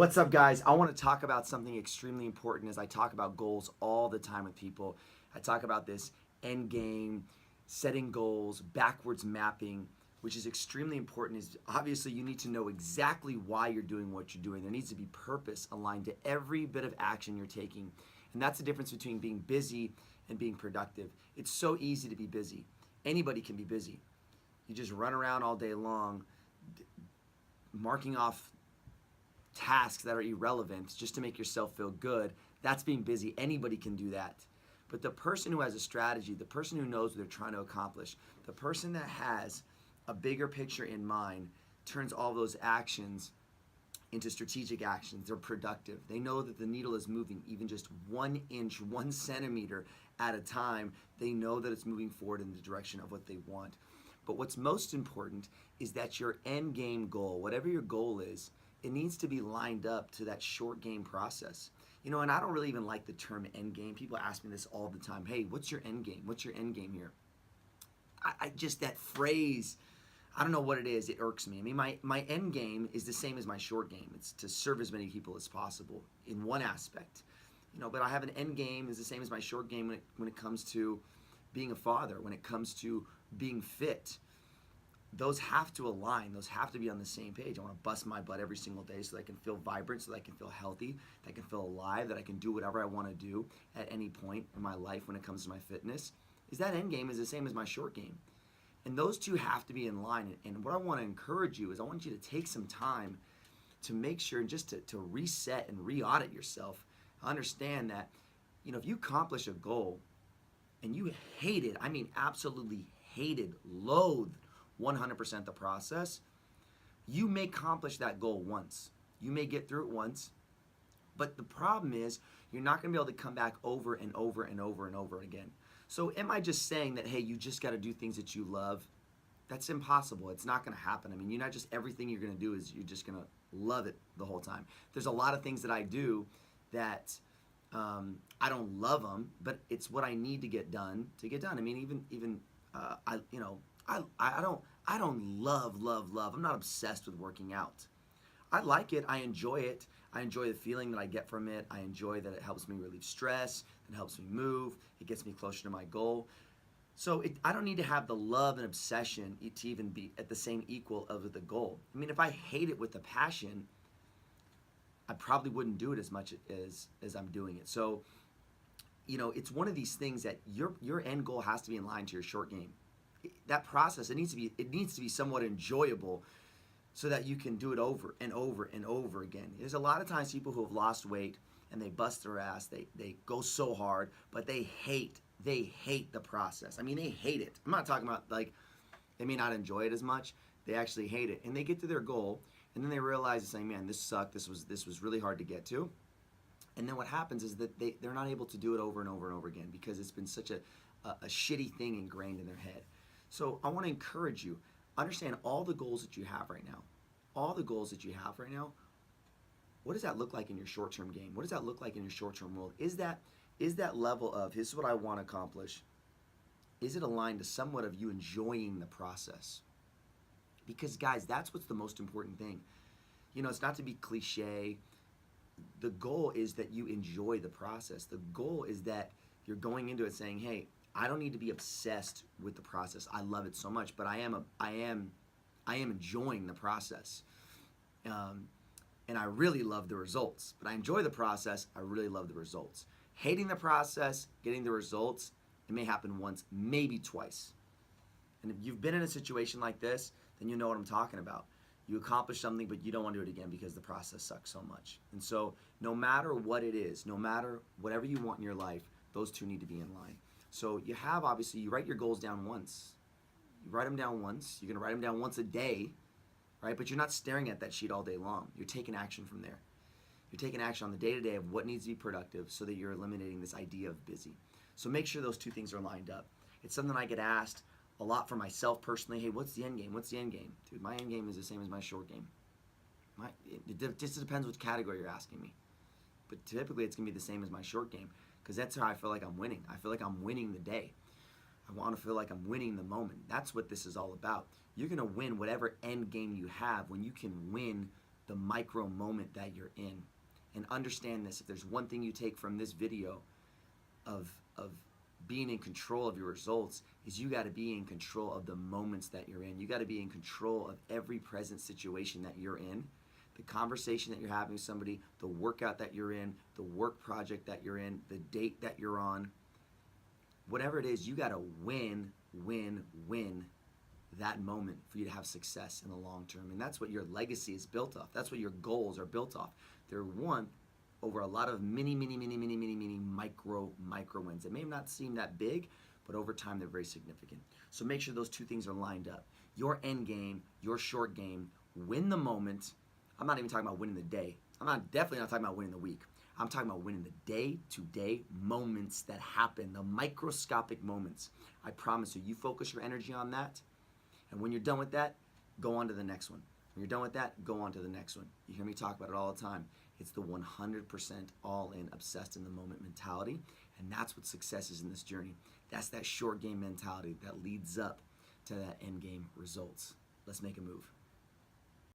What's up, guys? I want to talk about something extremely important as I talk about goals all the time with people. I talk about this end game, setting goals, backwards mapping, which is extremely important. Is obviously you need to know exactly why you're doing what you're doing. There needs to be purpose aligned to every bit of action you're taking. And that's the difference between being busy and being productive. It's so easy to be busy. Anybody can be busy. You just run around all day long, marking off tasks that are irrelevant just to make yourself feel good. That's being busy. Anybody can do that. But the person who has a strategy, the person who knows what they're trying to accomplish, the person that has a bigger picture in mind turns all those actions into strategic actions. They're productive. They know that the needle is moving even just 1 inch, 1 centimeter at a time. They know that it's moving forward in the direction of what they want. But what's most important is that your end game goal, whatever your goal is, it needs to be lined up to that short game process. You know, and I don't really even like the term end game. People ask me this all the time. Hey, what's your end game? What's your end game here? I just, that phrase, I don't know what it is. It irks me. I mean, my end game is the same as my short game. It's to serve as many people as possible in one aspect. You know, but I have an end game is the same as my short game when it comes to being a father, when it comes to being fit. Those have to align. Those have to be on the same page. I want to bust my butt every single day so that I can feel vibrant, so that I can feel healthy, that I can feel alive, that I can do whatever I want to do at any point in my life when it comes to my fitness. Is that end game is the same as my short game. And those two have to be in line. And what I want to encourage you is I want you to take some time to make sure and just to reset and re-audit yourself. Understand that, you know, if you accomplish a goal and you hate it, I mean absolutely hated, loathed 100% the process, you may accomplish that goal once. You may get through it once, but the problem is you're not going to be able to come back over and over and over and over again. So am I just saying that, hey, you just got to do things that you love? That's impossible. It's not going to happen. I mean, you're not just everything you're going to do is you're just going to love it the whole time. There's a lot of things that I do that I don't love them, but it's what I need to get done to get done. I mean, even I don't love. I'm not obsessed with working out. I like it. I enjoy it. I enjoy the feeling that I get from it. I enjoy that it helps me relieve stress. It helps me move. It gets me closer to my goal. So I don't need to have the love and obsession to even be at the same equal of the goal. I mean, if I hate it with a passion, I probably wouldn't do it as much as I'm doing it. So, you know, it's one of these things that your end goal has to be in line to your short game. That process, it needs to be somewhat enjoyable so that you can do it over and over and over again. There's a lot of times people who have lost weight and they bust their ass, they go so hard, but they hate the process. I mean, they hate it. I'm not talking about like they may not enjoy it as much. They actually hate it. And they get to their goal and then they realize it's like, man, this sucked. This was really hard to get to. And then what happens is that they're not able to do it over and over and over again because it's been such a shitty thing ingrained in their head. So I want to encourage you, understand all the goals that you have right now. All the goals that you have right now, what does that look like in your short-term game? What does that look like in your short-term world? Is that level of, this is what I want to accomplish, is it aligned to somewhat of you enjoying the process? Because guys, that's what's the most important thing. You know, it's not to be cliche. The goal is that you enjoy the process. The goal is that you're going into it saying, hey, I don't need to be obsessed with the process. I love it so much, but I am enjoying the process. And I really love the results. But I enjoy the process. I really love the results. Hating the process, getting the results, it may happen once, maybe twice. And if you've been in a situation like this, then you know what I'm talking about. You accomplish something, but you don't want to do it again because the process sucks so much. And so no matter what it is, no matter whatever you want in your life, those two need to be in line. So you have, obviously, you write your goals down once. You write them down once. You're going to write them down once a day, right? But you're not staring at that sheet all day long. You're taking action from there. You're taking action on the day-to-day of what needs to be productive so that you're eliminating this idea of busy. So make sure those two things are lined up. It's something I get asked a lot for myself personally. Hey, what's the end game? What's the end game? Dude, my end game is the same as my short game. It just depends which category you're asking me. But typically it's going to be the same as my short game because that's how I feel like I'm winning. I feel like I'm winning the day. I want to feel like I'm winning the moment. That's what this is all about. You're going to win whatever end game you have when you can win the micro moment that you're in. And understand this, if there's one thing you take from this video of being in control of your results, is you got to be in control of the moments that you're in. You got to be in control of every present situation that you're in, the conversation that you're having with somebody, the workout that you're in, the work project that you're in, the date that you're on. Whatever it is, you got to win that moment for you to have success in the long term. And that's what your legacy is built off. That's what your goals are built off. They're won over a lot of mini micro wins. It may not seem that big, but over time they're very significant. So make sure those two things are lined up. Your end game, your short game, win the moment. I'm not even talking about winning the day. Definitely not talking about winning the week. I'm talking about winning the day-to-day moments that happen, the microscopic moments. I promise you, you focus your energy on that, and when you're done with that, go on to the next one. When you're done with that, go on to the next one. You hear me talk about it all the time. It's the 100% all-in, obsessed in the moment mentality, and that's what success is in this journey. That's that short game mentality that leads up to that end game results. Let's make a move.